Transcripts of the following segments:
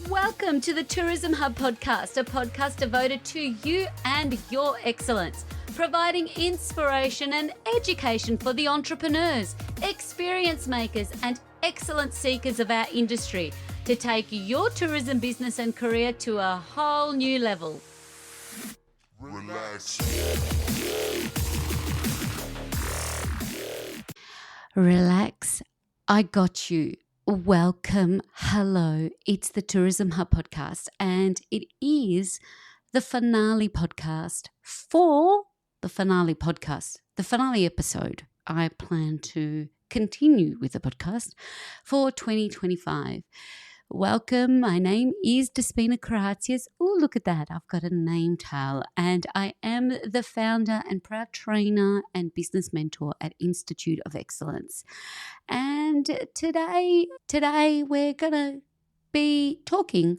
Welcome to the Tourism Hub podcast, a podcast devoted to you and your excellence, providing inspiration and education for the entrepreneurs, experience makers, and excellence seekers of our industry to take your tourism business and career to a whole new level. Relax. I got you. Welcome. Hello. It's the Tourism Hub podcast, and it is the finale podcast for the finale podcast, the finale episode. I plan to continue with the podcast for 2025. Welcome. My name is Despina Karatsias. Oh, look at that. I've got a name tag. And I am the founder and proud trainer and business mentor at Institute of Excellence. And today we're going to be talking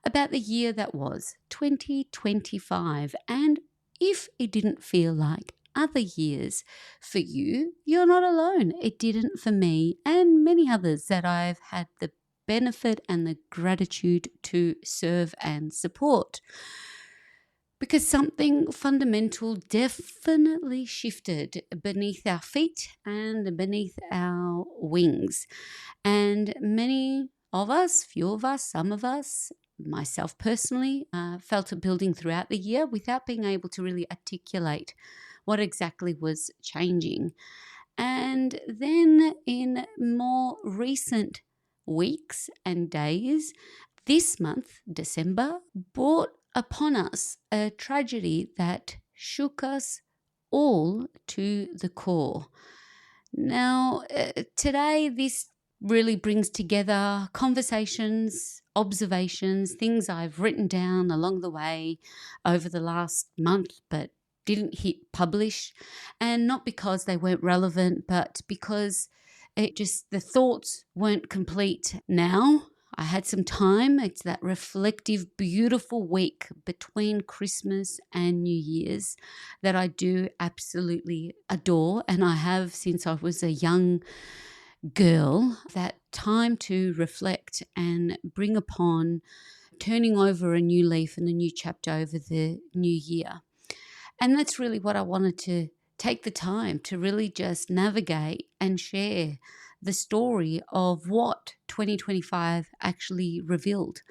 about the year that was 2025. And if it didn't feel like other years for you, you're not alone. It didn't for me and many others that I've had the benefit and the gratitude to serve and support. Because something fundamental definitely shifted beneath our feet and beneath our wings. And many of us, few of us, some of us, myself personally, felt it building throughout the year without being able to really articulate what exactly was changing. And then in more recent weeks and days, this month, December, brought upon us a tragedy that shook us all to the core. Now, today, this really brings together conversations, observations, things I've written down along the way over the last month, but didn't hit publish. And not because they weren't relevant, but because the thoughts weren't complete now. I had some time. It's that reflective, beautiful week between Christmas and New Year's that I do absolutely adore. And I have since I was a young girl, that time to reflect and bring upon turning over a new leaf and a new chapter over the new year. And that's really what I wanted to take the time to really just navigate and share the story of what 2025 actually revealed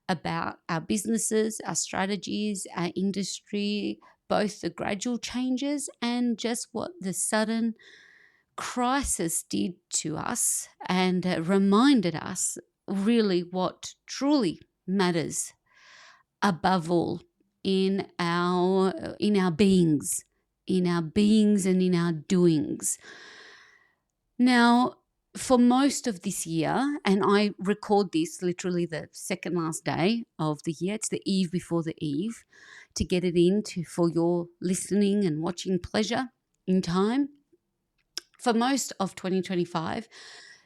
about our businesses, our strategies, our industry, both the gradual changes and just what the sudden crisis did to us, and reminded us really what truly matters above all in our beings and in our doings. Now, for most of this year, and I record this literally the second last day of the year, it's the eve before the eve, to get it for your listening and watching pleasure in time. For most of 2025,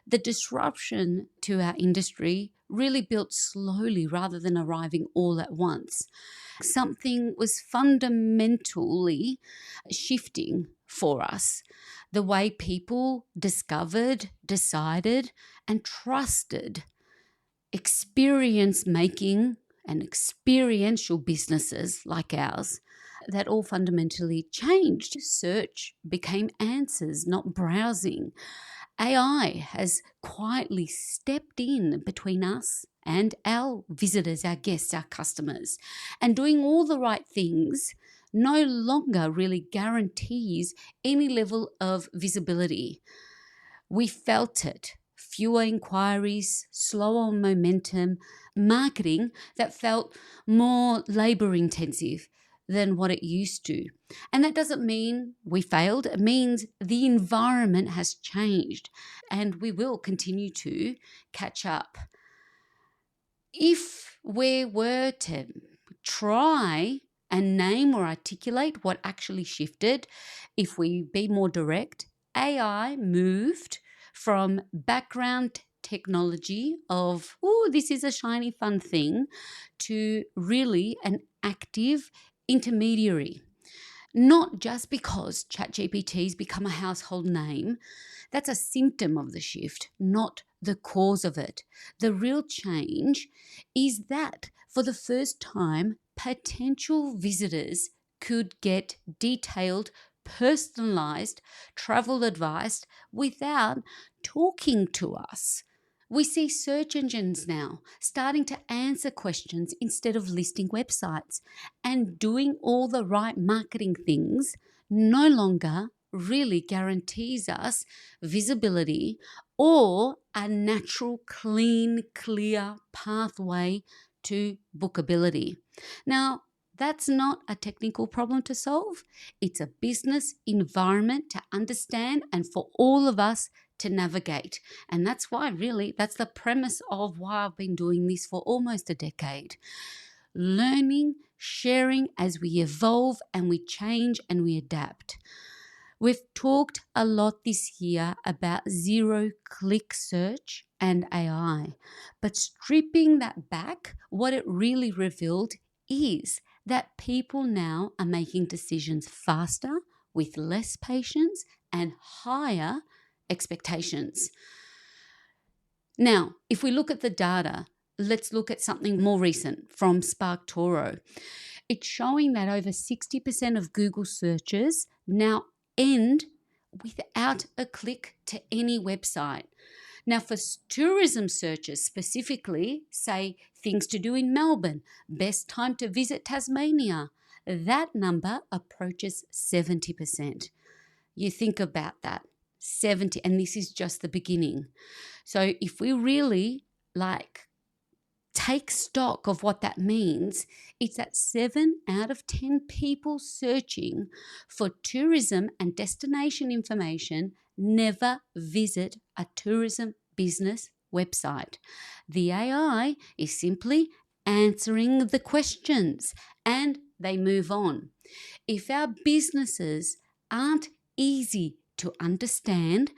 the disruption to our industry really built slowly rather than arriving all at once. Something was fundamentally shifting for us. The way people discovered, decided, and trusted experience making and experiential businesses like ours, that all fundamentally changed. Search became answers, not browsing. AI has quietly stepped in between us and our visitors, our guests, our customers. And doing all the right things no longer really guarantees any level of visibility. We felt it. Fewer inquiries, slower momentum, marketing that felt more labor intensive than what it used to. And that doesn't mean we failed. It means the environment has changed and we will continue to catch up. If we were to try and name or articulate what actually shifted, if we be more direct, AI moved from background technology of, oh, this is a shiny, fun thing, to really an active intermediary. not just because ChatGPT's become a household name. That's a symptom of the shift, not the cause of it. The real change is that for the first time, potential visitors could get detailed, personalized travel advice without talking to us. We see search engines now starting to answer questions instead of listing websites, and doing all the right marketing things no longer really guarantees us visibility or a natural, clean, clear pathway to bookability. Now, that's not a technical problem to solve. It's a business environment to understand and for all of us to navigate. And that's why, really, that's the premise of why I've been doing this for almost a decade. Learning, sharing as we evolve and we change and we adapt. We've talked a lot this year about zero-click search and AI, but stripping that back, what it really revealed is that people now are making decisions faster, with less patience and higher expectations. Now, if we look at the data, let's look at something more recent from SparkToro. It's showing that over 60% of Google searches now end without a click to any website. Now, for tourism searches specifically, say things to do in Melbourne, best time to visit Tasmania, that number approaches 70%. You think about that, 70, and this is just the beginning. So if we really take stock of what that means, it's that 7 out of 10 people searching for tourism and destination information never visit a tourism business website. The AI is simply answering the questions and they move on. If our businesses aren't easy to understand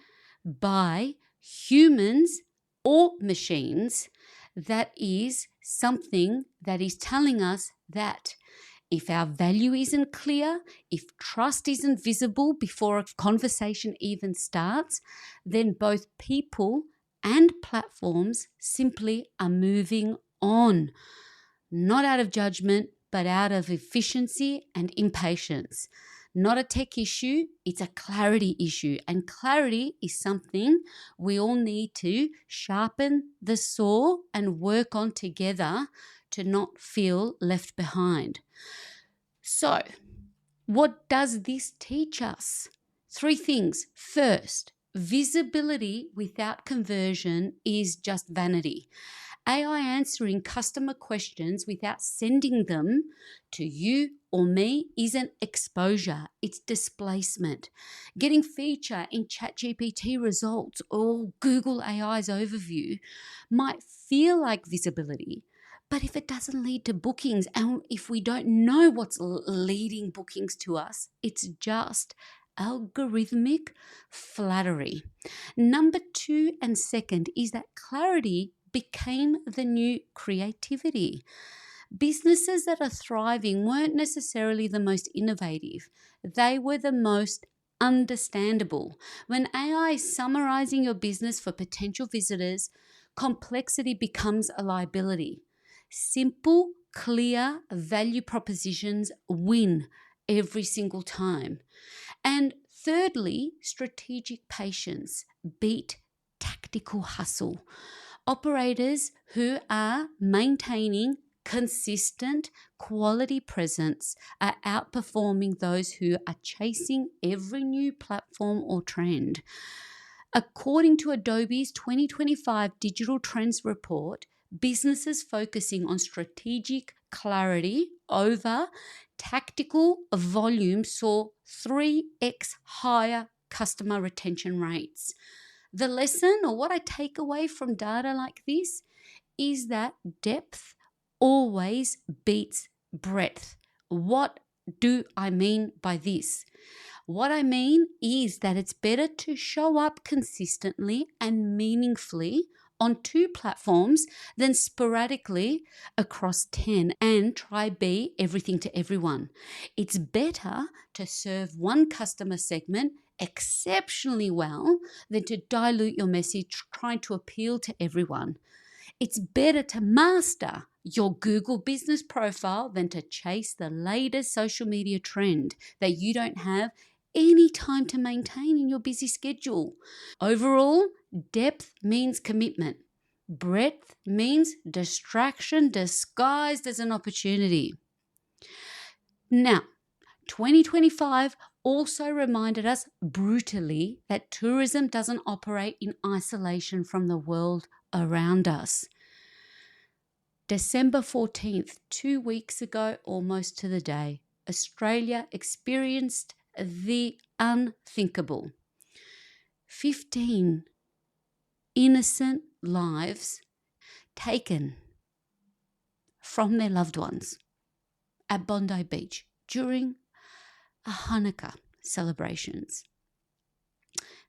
by humans or machines, that is something that is telling us that if our value isn't clear, if trust isn't visible before a conversation even starts, then both people and platforms simply are moving on, not out of judgment, but out of efficiency and impatience. Not a tech issue, it's a clarity issue. And clarity is something we all need to sharpen the saw and work on together to not feel left behind. So, what does this teach us? 3 things. First, visibility without conversion is just vanity. AI answering customer questions without sending them to you or me isn't exposure, it's displacement. Getting feature in ChatGPT results or Google AI's overview might feel like visibility, but if it doesn't lead to bookings and if we don't know what's leading bookings to us, it's just algorithmic flattery. Number 2 and second is that clarity became the new creativity. Businesses that are thriving weren't necessarily the most innovative. They were the most understandable. When AI is summarizing your business for potential visitors, complexity becomes a liability. Simple, clear value propositions win every single time. And thirdly, strategic patience beat tactical hustle. Operators who are maintaining consistent quality presence are outperforming those who are chasing every new platform or trend. According to Adobe's 2025 Digital Trends Report, businesses focusing on strategic clarity over tactical volume saw 3x higher customer retention rates. The lesson, or what I take away from data like this, is that depth always beats breadth. What do I mean by this? What I mean is that it's better to show up consistently and meaningfully on 2 platforms than sporadically across 10, and try be everything to everyone. It's better to serve one customer segment exceptionally well than to dilute your message trying to appeal to everyone. It's better to master your Google business profile than to chase the latest social media trend that you don't have any time to maintain in your busy schedule. Overall, depth means commitment. Breadth means distraction disguised as an opportunity. Now, 2025 also reminded us brutally that tourism doesn't operate in isolation from the world around us. December 14th, 2 weeks ago, almost to the day, Australia experienced the unthinkable. 15 innocent lives taken from their loved ones at Bondi Beach during a Hanukkah celebrations.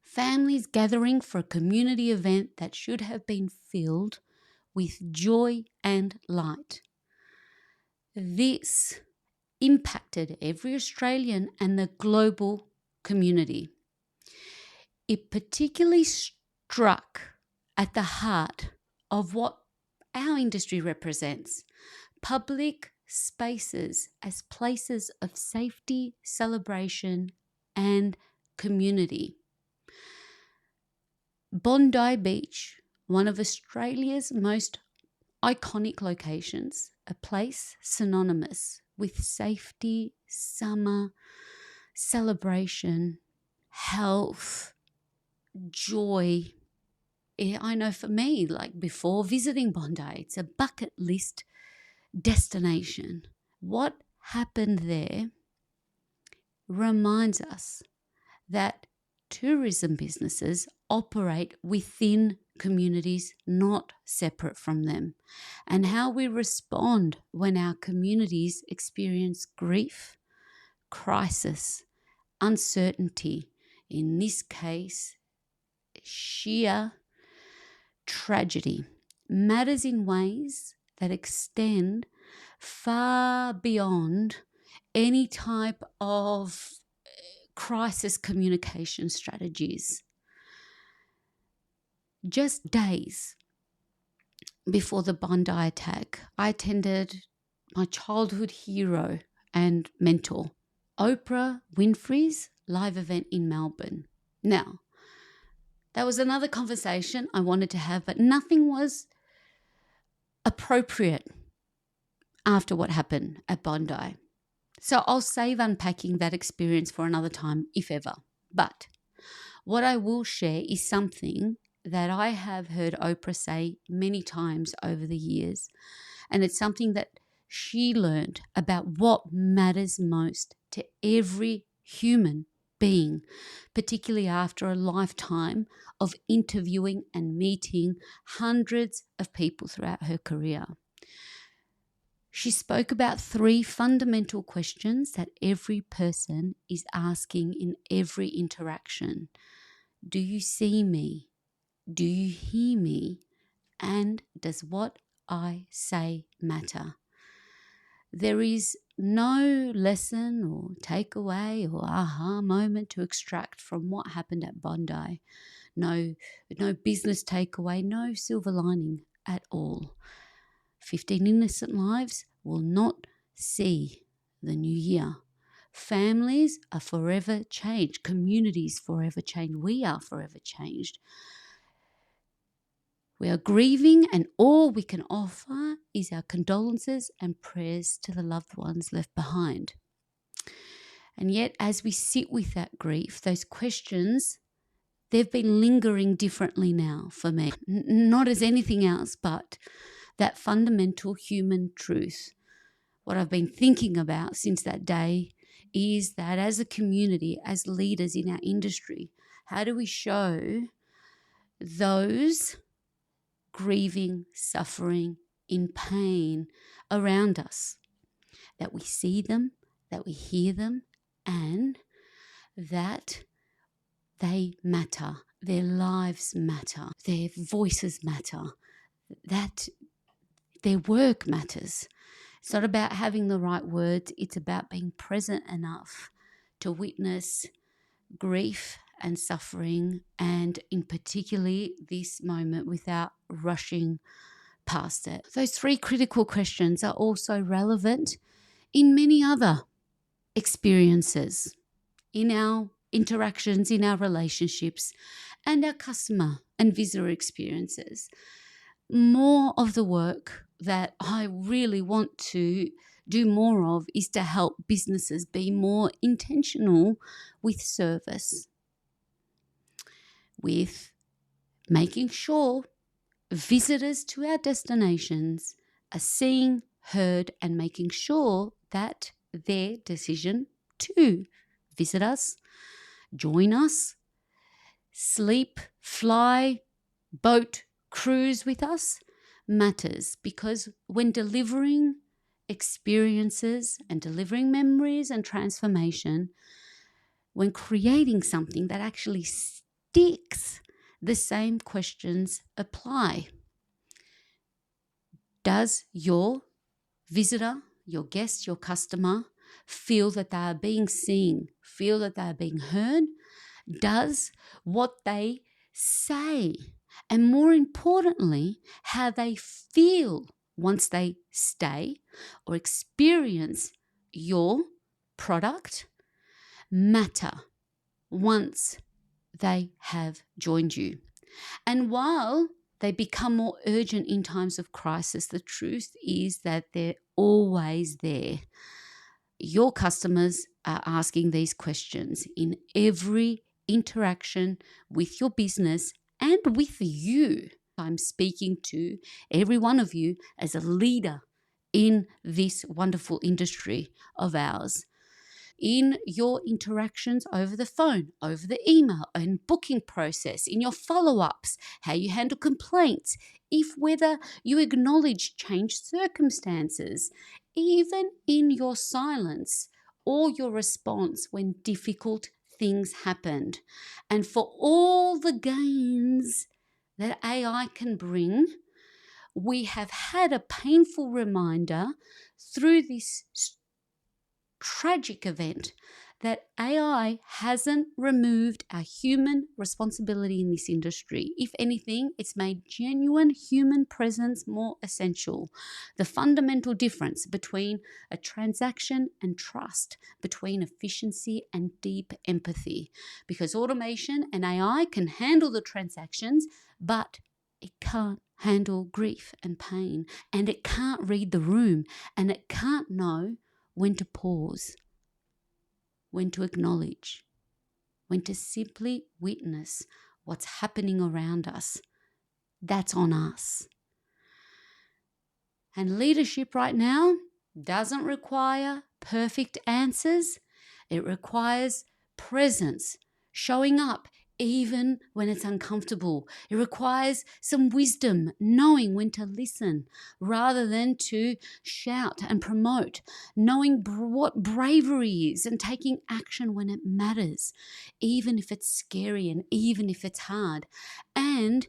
Families gathering for a community event that should have been filled with joy and light. This impacted every Australian and the global community. It particularly struck at the heart of what our industry represents: public spaces as places of safety, celebration, and community. Bondi Beach, one of Australia's most iconic locations, a place synonymous with safety, summer, celebration, health, joy. I know for me, like before visiting Bondi, it's a bucket list destination. What happened there reminds us that tourism businesses operate within communities, not separate from them, and how we respond when our communities experience grief, crisis, uncertainty, in this case, sheer tragedy, matters in ways that extend far beyond any type of crisis communication strategies. Just days before the Bondi attack, I attended my childhood hero and mentor, Oprah Winfrey's live event in Melbourne. Now, that was another conversation I wanted to have, but nothing was appropriate after what happened at Bondi. So I'll save unpacking that experience for another time, if ever. But what I will share is something that I have heard Oprah say many times over the years, and it's something that she learned about what matters most to every human being, particularly after a lifetime of interviewing and meeting hundreds of people throughout her career. She spoke about 3 fundamental questions that every person is asking in every interaction. Do you see me? Do you hear me? And does what I say matter? There is no lesson or takeaway or aha moment to extract from what happened at Bondi. No business takeaway, no silver lining at all. 15 innocent lives will not see the new year. Families are forever changed. Communities forever changed. We are forever changed. We are grieving, and all we can offer is our condolences and prayers to the loved ones left behind. And yet, as we sit with that grief, those questions, they've been lingering differently now for me. Not as anything else, but that fundamental human truth. What I've been thinking about since that day is that as a community, as leaders in our industry, how do we show those grieving, suffering, in pain around us that we see them, that we hear them, and that they matter their lives matter, their voices matter, that their work matters. It's not about having the right words, it's about being present enough to witness grief and suffering, and in particularly this moment, without rushing past it. Those three critical questions are also relevant in many other experiences, in our interactions, in our relationships, and our customer and visitor experiences. More of the work that I really want to do more of is to help businesses be more intentional with service, with making sure visitors to our destinations are seeing, heard, and making sure that their decision to visit us, join us, sleep, fly, boat, cruise with us matters, because when delivering experiences and delivering memories and transformation, when creating something that actually sticks, the same questions apply. Does your visitor, your guest, your customer feel that they are being seen, feel that they are being heard? Does what they say, and more importantly, how they feel once they stay or experience your product, matter once they have joined you? And while they become more urgent in times of crisis, the truth is that they're always there. Your customers are asking these questions in every interaction with your business and with you. I'm speaking to every one of you as a leader in this wonderful industry of ours. In your interactions over the phone, over the email, and booking process, in your follow-ups, how you handle complaints, if whether you acknowledge changed circumstances, even in your silence or your response when difficult things happened. And for all the gains that AI can bring, we have had a painful reminder through this tragic event that AI hasn't removed our human responsibility in this industry. If anything, it's made genuine human presence more essential. The fundamental difference between a transaction and trust, between efficiency and deep empathy. Because automation and AI can handle the transactions, but it can't handle grief and pain, and it can't read the room, and it can't know when to pause, when to acknowledge, when to simply witness what's happening around us. That's on us. And leadership right now doesn't require perfect answers. It requires presence, showing up even when it's uncomfortable. It requires some wisdom, knowing when to listen rather than to shout and promote, knowing what bravery is and taking action when it matters, even if it's scary and even if it's hard. And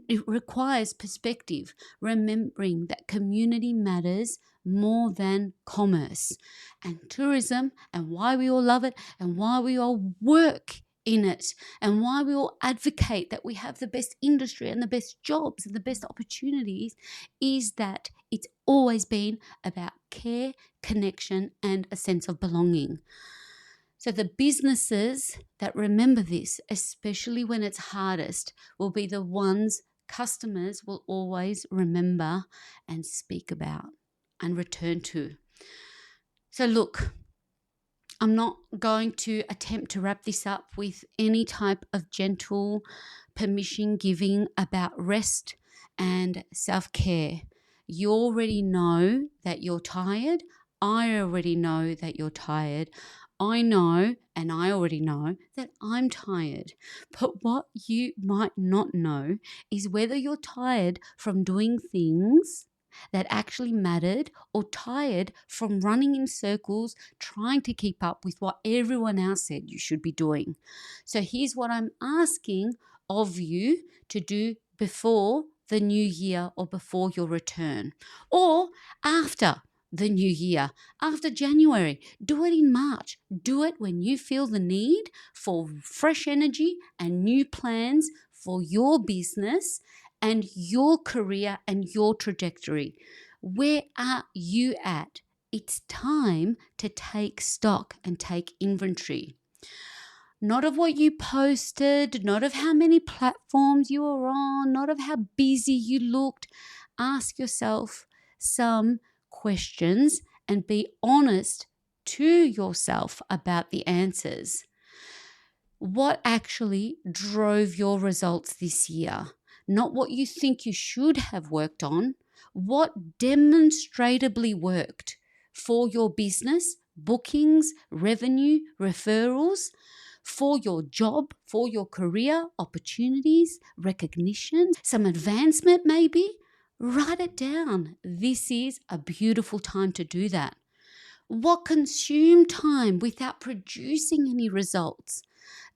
it requires perspective, remembering that community matters more than commerce. And tourism, and why we all love it, and why we all work in it, and why we all advocate that we have the best industry and the best jobs and the best opportunities, is that it's always been about care, connection, and a sense of belonging. So the businesses that remember this, especially when it's hardest, will be the ones customers will always remember and speak about and return to. So look, I'm not going to attempt to wrap this up with any type of gentle permission giving about rest and self-care. You already know that you're tired. I already know that you're tired. I know, and I already know, that I'm tired. But what you might not know is whether you're tired from doing things that actually mattered, or tired from running in circles trying to keep up with what everyone else said you should be doing. So here's what I'm asking of you to do before the new year or before your return, or after the new year, after January. Do it in March. Do it when you feel the need for fresh energy and new plans for your business and your career and your trajectory. Where are you at? It's time to take stock and take inventory. Not of what you posted, not of how many platforms you were on, not of how busy you looked. Ask yourself some questions and be honest to yourself about the answers. What actually drove your results this year? Not what you think you should have worked on. What demonstrably worked for your business, bookings, revenue, referrals, for your job, for your career, opportunities, recognition, some advancement maybe? Write it down. This is a beautiful time to do that. What consumed time without producing any results?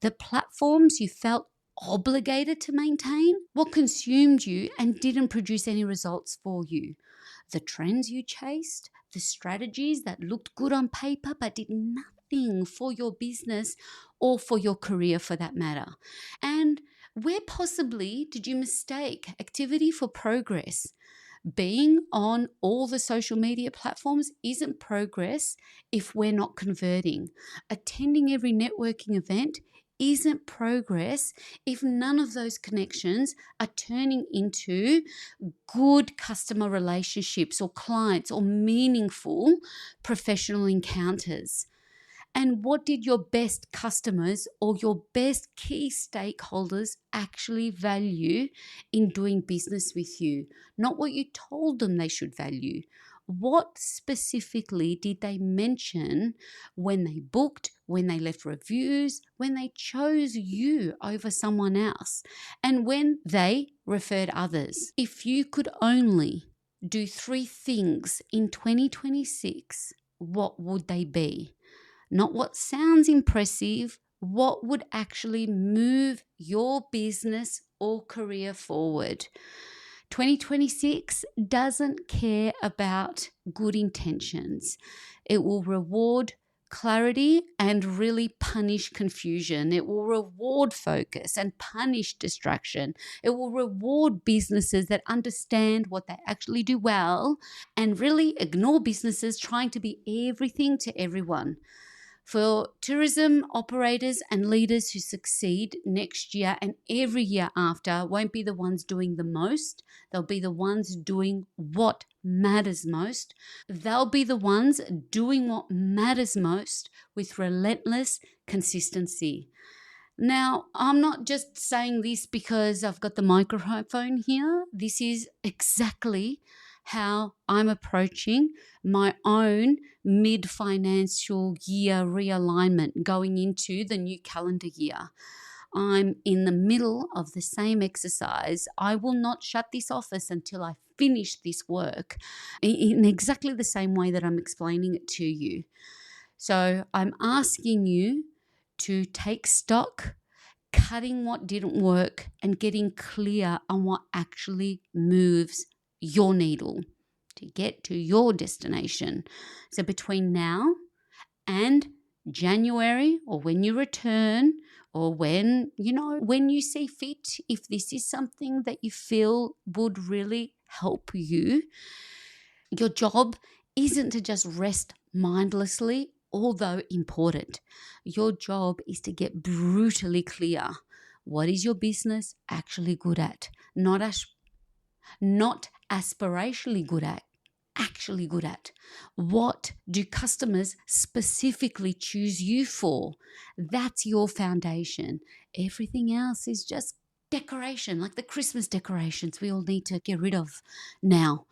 The platforms you felt obligated to maintain? What consumed you and didn't produce any results for you? The trends you chased? The strategies that looked good on paper but did nothing for your business or for your career for that matter? And where possibly did you mistake activity for progress? Being on all the social media platforms isn't progress if we're not converting. Attending every networking event isn't progress if none of those connections are turning into good customer relationships or clients or meaningful professional encounters. And what did your best customers or your best key stakeholders actually value in doing business with you? Not what you told them they should value. What specifically did they mention when they booked, when they left reviews, when they chose you over someone else, and when they referred others? If you could only do 3 things in 2026, what would they be? Not what sounds impressive, what would actually move your business or career forward. 2026 doesn't care about good intentions. It will reward clarity and really punish confusion. It will reward focus and punish distraction. It will reward businesses that understand what they actually do well and really ignore businesses trying to be everything to everyone. For tourism operators and leaders who succeed next year and every year after won't be the ones doing the most. They'll be the ones doing what matters most. They'll be the ones doing what matters most with relentless consistency. Now, I'm not just saying this because I've got the microphone here. This is exactly how I'm approaching my own mid-financial year realignment going into the new calendar year. I'm in the middle of the same exercise. I will not shut this office until I finish this work in exactly the same way that I'm explaining it to you. So I'm asking you to take stock, cutting what didn't work and getting clear on what actually moves your needle to get to your destination. So between now and January, or when you return, or when you see fit, if this is something that you feel would really help you, your job isn't to just rest mindlessly, although important. Your job is to get brutally clear. What is your business actually good at? Not aspirationally good at, actually good at. What do customers specifically choose you for? That's your foundation. Everything else is just decoration, like the Christmas decorations we all need to get rid of now.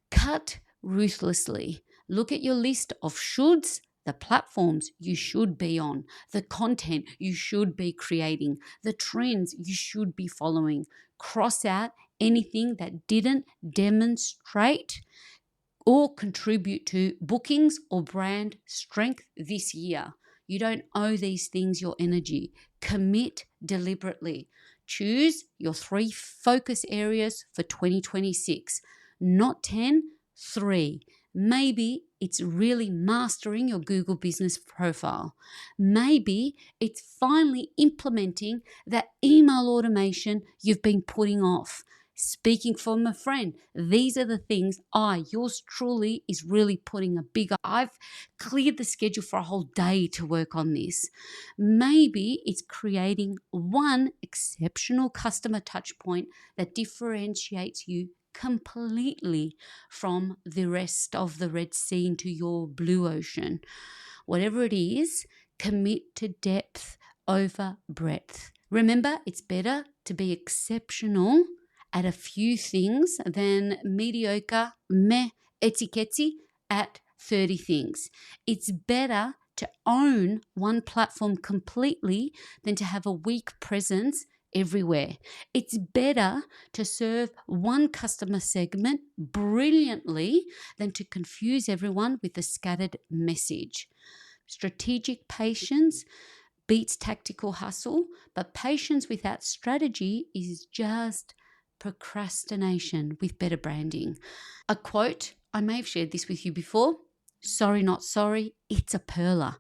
Cut ruthlessly. Look at your list of shoulds, the platforms you should be on, the content you should be creating, the trends you should be following. Cross out anything that didn't demonstrate or contribute to bookings or brand strength this year. You don't owe these things your energy. Commit deliberately. choose your 3 focus areas for 2026. Not 10, 3. Maybe it's really mastering your Google business profile. Maybe it's finally implementing that email automation you've been putting off. Speaking from a friend, these are the things yours truly is really putting I've cleared the schedule for a whole day to work on this. Maybe it's creating one exceptional customer touch point that differentiates you completely from the rest of the Red Sea into your blue ocean. Whatever it is, commit to depth over breadth. Remember, it's better to be exceptional at a few things than mediocre, etsy at 30 things. It's better to own one platform completely than to have a weak presence everywhere. It's better to serve one customer segment brilliantly than to confuse everyone with a scattered message. Strategic patience beats tactical hustle, but patience without strategy is just procrastination with better branding. A quote, I may have shared this with you before. Sorry, not sorry. It's a perler.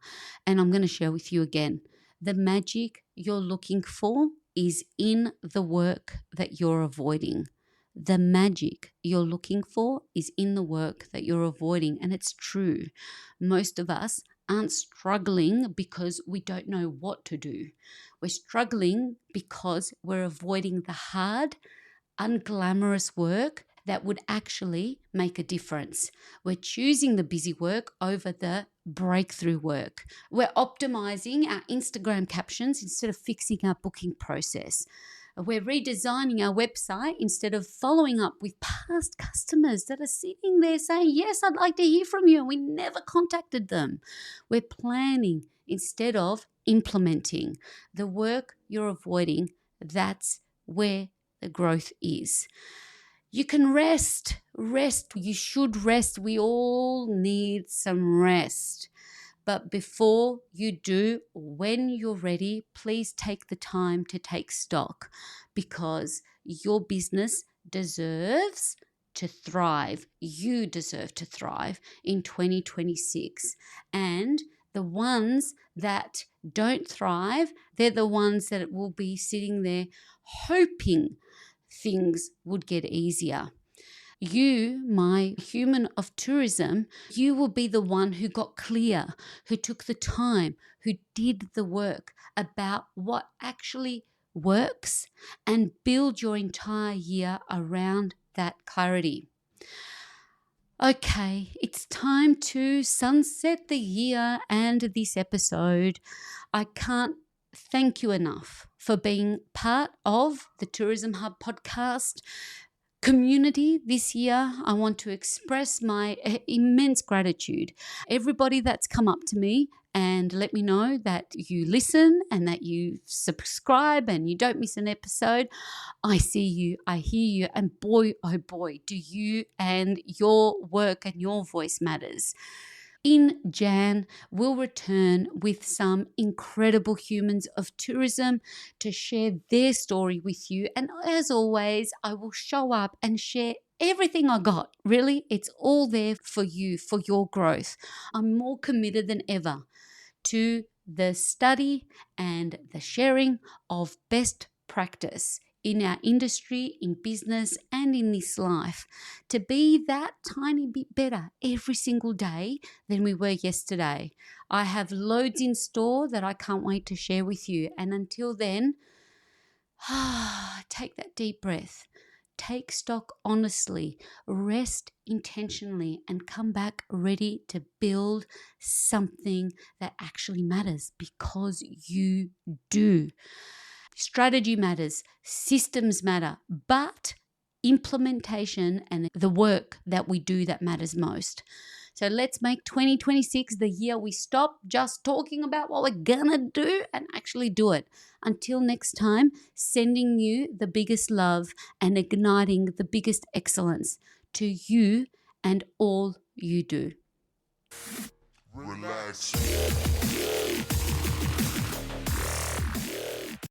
And I'm going to share with you again. The magic you're looking for is in the work that you're avoiding. The magic you're looking for is in the work that you're avoiding. And it's true. Most of us aren't struggling because we don't know what to do. We're struggling because we're avoiding the hard, unglamorous work that would actually make a difference. We're choosing the busy work over the breakthrough work. We're optimizing our Instagram captions instead of fixing our booking process. We're redesigning our website instead of following up with past customers that are sitting there saying, yes, I'd like to hear from you, and we never contacted them. We're planning instead of implementing. The work you're avoiding, that's where the growth is. You can rest. You should rest. We all need some rest. But before you do, when you're ready, please take the time to take stock, because your business deserves to thrive. You deserve to thrive in 2026. And the ones that don't thrive, they're the ones that will be sitting there hoping things would get easier. You, my human of tourism, you will be the one who got clear, who took the time, who did the work about what actually works, and build your entire year around that clarity. Okay, it's time to sunset the year and this episode. I can't thank you enough for being part of the Tourism Hub podcast community this year. I want to express my immense gratitude. Everybody that's come up to me and let me know that you listen and that you subscribe and you don't miss an episode. I see you, I hear you, and boy, oh boy, do you and your work and your voice matters. In Jan, we'll return with some incredible humans of tourism to share their story with you. And as always, I will show up and share everything I got. Really, it's all there for you, for your growth. I'm more committed than ever to the study and the sharing of best practice in our industry, in business, and in this life, to be that tiny bit better every single day than we were yesterday. I have loads in store that I can't wait to share with you. And until then, take that deep breath. Take stock honestly, rest intentionally, and come back ready to build something that actually matters, because you do. Strategy matters, systems matter, but implementation and the work that we do that matters most. So let's make 2026 the year we stop just talking about what we're gonna do and actually do it. Until next time, sending you the biggest love and igniting the biggest excellence to you and all you do. Relax.